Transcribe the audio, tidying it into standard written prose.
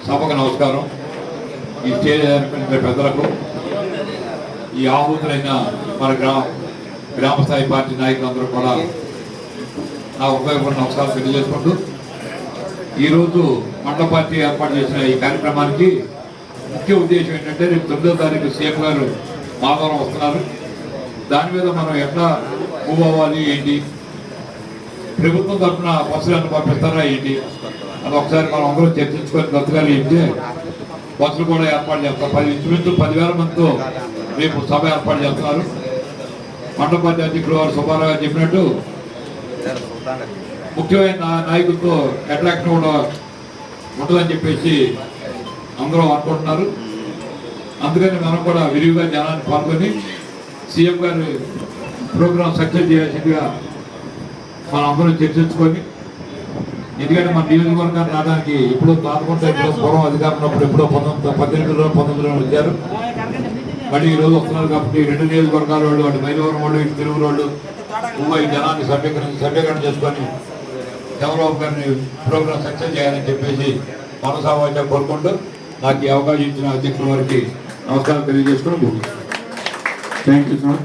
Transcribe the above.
సభకు నమస్కారం. ఈ స్టేజ్ పెద్దలకు, ఈ ఆహూతులైన మన గ్రామ స్థాయి పార్టీ నాయకులందరూ కూడా నా ఉపయోగపడిన నమస్కారం తెలియజేసుకుంటూ, ఈరోజు మండల పార్టీ ఏర్పాటు చేసిన ఈ కార్యక్రమానికి ముఖ్య ఉద్దేశం ఏంటంటే, రేపు 9వ తారీఖు సీఎం గారు మాధవరం వస్తున్నారు. దాని మీద మనం ఎట్లా మూవ్ అవ్వాలి, ఏంటి, ప్రభుత్వం తరఫున బస్సులను పంపిస్తారా ఏంటి అది ఒకసారి మనం అందరూ చర్చించుకొని గతగానే ఏంటి బస్సులు కూడా ఏర్పాటు చేస్తారు. ఇంచుమించు 10,000 మందితో రేపు సభ ఏర్పాటు చేస్తున్నారు. మండల పార్టీ అధ్యక్షుడు వారు సుబ్బారావు గారు చెప్పినట్టు ముఖ్యమైన నాయకులతో అట్రాక్షన్ కూడా ఉంటుందని చెప్పేసి అందరూ అనుకుంటున్నారు. అందుకని మనం కూడా విరివిగా జనాన్ని పాల్గొని సీఎం గారి ప్రోగ్రాం సక్సెస్ చేయాల్సిందిగా మనం అందరూ చర్చించుకొని, ఎందుకంటే మన నియోజకవర్గాన్ని రావడానికి ఇప్పుడు తానుకుంటే ఇప్పుడు పూర్వం అధికారం ఉన్నప్పుడు ఎప్పుడో 1919లో వచ్చారు. మళ్ళీ ఈరోజు వస్తున్నారు కాబట్టి 2 నియోజకవర్గాల వాళ్ళు, అటు మైలవరం వాళ్ళు, ఇటు తిరుగు వాళ్ళు ఈ జనాన్ని సమీకరణ చేసుకొని చంద్రబాబు గారిని ప్రోగ్రాం సక్సెస్ చేయాలని చెప్పేసి మనసావాచ కోరుకుంటూ నాకు ఈ అవకాశం ఇచ్చిన అధ్యక్షుల వారికి నమస్కారం తెలియజేసుకుని థ్యాంక్ యూ సార్.